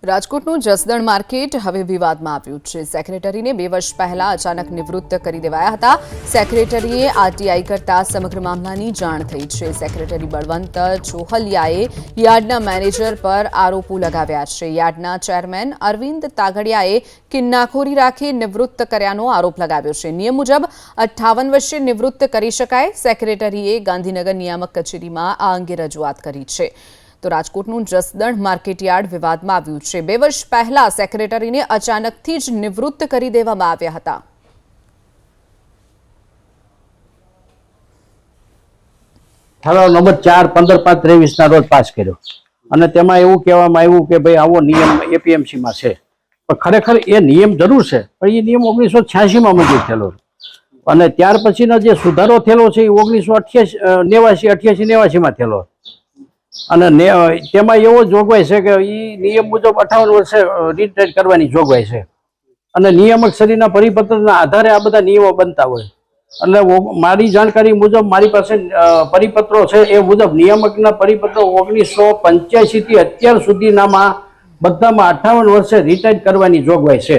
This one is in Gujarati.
રાજકોટનું જસદણ માર્કેટ હવે વિવાદમાં આવ્યું છે। સેક્રેટરીને 2 વર્ષ પહેલા અચાનક નિવૃત્ત કરી દેવાયા હતા। સેક્રેટરીએ આરટીઆઈ કરતા સમગ્ર મામલાની જાણ થઈ છે। સેક્રેટરી બળવંત ચોહલિયાએ યાર્ડના મેનેજર પર આરોપો લગાવ્યા છે। યાર્ડના ચેરમેન અરવિંદ તાગડિયાએ કિન્નાખોરી રાખી નિવૃત્ત કર્યાનો આરોપ લગાવ્યો છે। નિયમ મુજબ 58 વર્ષે નિવૃત્ત કરી શકાય। સેક્રેટરીએ ગાંધીનગર નિયામક કચેરીમાં આ અંગે રજૂઆત કરી છે। તો રાજકોટનું જસદણ માર્કેટયાર્ડ વિવાદમાં આવ્યું છે। 2 વર્ષ પહેલા સેક્રેટરીને અચાનકથી જ નિવૃત્ત કરી દેવામાં આવ્યા હતા। ઠરાવ નંબર 4/15/23 ના રોજ પાસ કર્યો અને તેમાં એવું કહેવામાં આવ્યું કે ભાઈ આવો નિયમ એપીએમસી માં છે, પણ ખરેખર એ નિયમ જરૂર છે, પણ એ નિયમ 1986 માં મંજૂર થયેલો અને ત્યાર પછીનો જે સુધારો થયેલો છે એ 1989 માં થયેલો અને તેમાં એવો જોગવાઈ છે કે એ નિયમ મુજબ 58 વર્ષે રિટાયર કરવાની જોગવાઈ છે અને નિયામક શ્રેણીના પરિપત્રના આધારે આ બધા નિયમો બનતા હોય। એટલે મારી જાણકારી મુજબ મારી પાસે પરિપત્રો છે એ મુજબ નિયામકના પરિપત્રો 1985 થી અત્યાર સુધીનામાં બધામાં 58 વર્ષે રિટાયર કરવાની જોગવાઈ છે।